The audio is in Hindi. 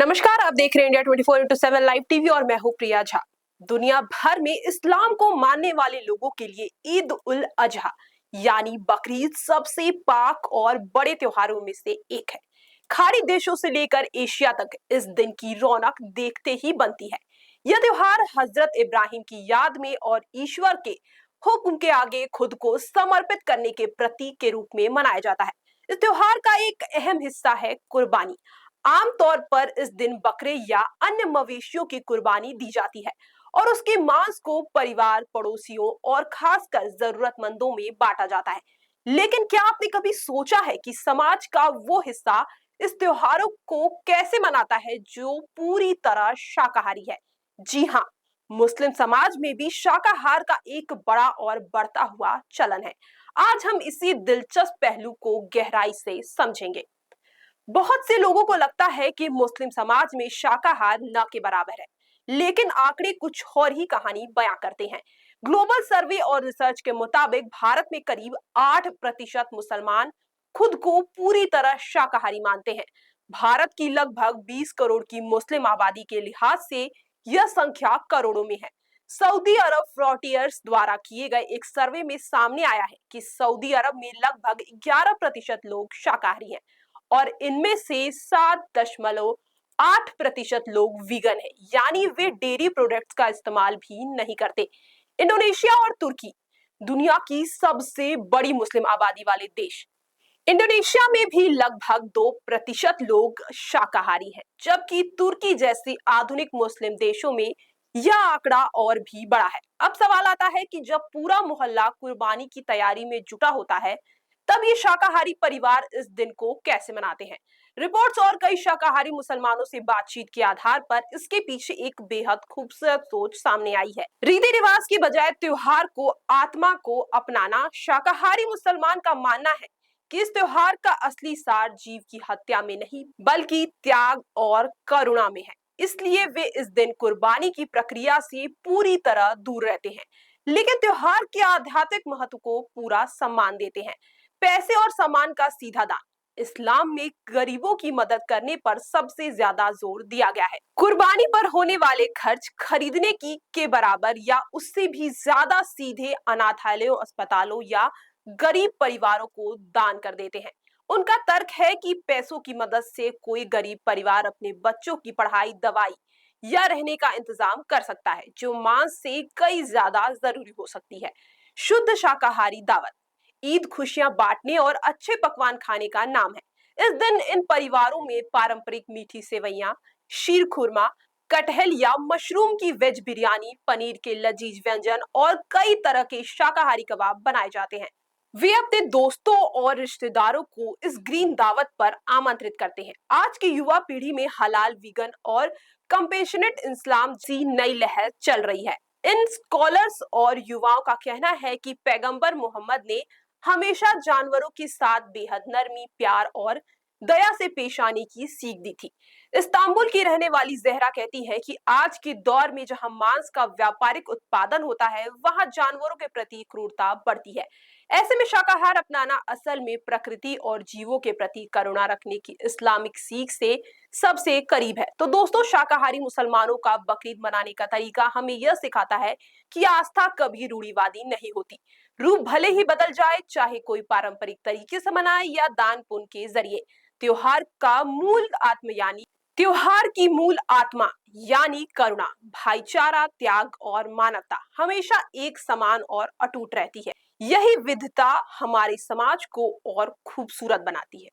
नमस्कार, आप देख रहे हैं इंडिया 24/7 लाइव टीवी और मैं हूं प्रिया झा। दुनिया भर में इस्लाम को मानने वाले लोगों के लिए ईद उल अजहा यानी बकरीद सबसे पाक और बड़े त्योहारों में से एक है। खाड़ी देशों से लेकर एशिया तक इस दिन की रौनक देखते ही बनती है। यह त्योहार हजरत इब्राहिम की याद में और ईश्वर के हुक्म के आगे खुद को समर्पित करने के प्रतीक के रूप में मनाया जाता है। इस त्योहार का एक अहम हिस्सा है कुर्बानी। आमतौर पर इस दिन बकरे या अन्य मवेशियों की कुर्बानी दी जाती है और उसके मांस को परिवार, पड़ोसियों और खासकर जरूरतमंदों में बांटा जाता है। लेकिन क्या आपने कभी सोचा है कि समाज का वो हिस्सा इस त्योहारों को कैसे मनाता है जो पूरी तरह शाकाहारी है? जी हाँ, मुस्लिम समाज में भी शाकाहार का एक बड़ा और बढ़ता हुआ चलन है। आज हम इसी दिलचस्प पहलू को गहराई से समझेंगे। बहुत से लोगों को लगता है कि मुस्लिम समाज में शाकाहार न के बराबर है, लेकिन आंकड़े कुछ और ही कहानी बयां करते हैं। ग्लोबल सर्वे और रिसर्च के मुताबिक भारत में करीब 8% मुसलमान खुद को पूरी तरह शाकाहारी मानते हैं। भारत की लगभग 20 करोड़ की मुस्लिम आबादी के लिहाज से यह संख्या करोड़ों में है। सऊदी अरब फ्रॉन्टियर्स द्वारा किए गए एक सर्वे में सामने आया है कि सऊदी अरब में लगभग 11% लोग शाकाहारी हैं और इनमें से 7.8% लोग वीगन हैं, यानी वे डेयरी प्रोडक्ट्स का इस्तेमाल भी नहीं करते। इंडोनेशिया और तुर्की दुनिया की सबसे बड़ी मुस्लिम आबादी वाले देश। इंडोनेशिया में भी लगभग 2% लोग शाकाहारी हैं, जबकि तुर्की जैसे आधुनिक मुस्लिम देशों में यह आंकड़ा और भी बड़ा है। अब सवाल आता है कि जब पूरा मोहल्ला कुर्बानी की तैयारी में जुटा होता है, तब ये शाकाहारी परिवार इस दिन को कैसे मनाते हैं? रिपोर्ट्स और कई शाकाहारी मुसलमानों से बातचीत के आधार पर इसके पीछे एक बेहद खूबसूरत सोच सामने आई है। रीति रिवाज की बजाय त्योहार को आत्मा को अपनाना। शाकाहारी मुसलमान का मानना है कि इस त्योहार का असली सार जीव की हत्या में नहीं, बल्कि त्याग और करुणा में है। इसलिए वे इस दिन कुर्बानी की प्रक्रिया से पूरी तरह दूर रहते हैं, लेकिन त्योहार के आध्यात्मिक महत्व को पूरा सम्मान देते हैं। पैसे और सामान का सीधा दान। इस्लाम में गरीबों की मदद करने पर सबसे ज्यादा जोर दिया गया है। कुर्बानी पर होने वाले खर्च खरीदने की के बराबर या उससे भी ज्यादा सीधे अनाथालयों, अस्पतालों या गरीब परिवारों को दान कर देते हैं। उनका तर्क है कि पैसों की मदद से कोई गरीब परिवार अपने बच्चों की पढ़ाई, दवाई या रहने का इंतजाम कर सकता है, जो मांस से कई ज्यादा जरूरी हो सकती है। शुद्ध शाकाहारी दावत। ईद खुशियां बांटने और अच्छे पकवान खाने का नाम है। इस दिन इन परिवारों में पारंपरिक मीठी सेवइयां, शीर खुरमा, कटहल या मशरूम की वेज बिरयानी, पनीर के लजीज व्यंजन और कई तरह के शाकाहारी कबाब बनाए जाते हैं। वे अपने दोस्तों और रिश्तेदारों को इस ग्रीन दावत पर आमंत्रित करते हैं। आज की युवा पीढ़ी में हलाल, वीगन और कंपेशनेट इस्लाम सी नई लहर चल रही है। इन स्कॉलर्स और युवाओं का कहना है कि पैगंबर मोहम्मद ने हमेशा जानवरों के साथ बेहद नरमी, प्यार और दया से पेश आने की सीख दी थी। इस्तांबुल की रहने वाली जहरा कहती है कि आज के दौर में जहां मांस का व्यापारिक उत्पादन होता है, वहां जानवरों के प्रति क्रूरता बढ़ती है। ऐसे में शाकाहार अपनाना असल में प्रकृति और जीवों के प्रति करुणा रखने की इस्लामिक सीख से सबसे करीब है। तो दोस्तों, शाकाहारी मुसलमानों का बकरीद मनाने का तरीका हमें यह सिखाता है कि आस्था कभी रूढ़िवादी नहीं होती। रूप भले ही बदल जाए, चाहे कोई पारंपरिक तरीके से मनाए या दान पुण्य के जरिए, त्योहार का मूल आत्म यानी त्योहार की मूल आत्मा यानी करुणा, भाईचारा, त्याग और मानवता हमेशा एक समान और अटूट रहती है। यही विविधता हमारे समाज को और खूबसूरत बनाती है।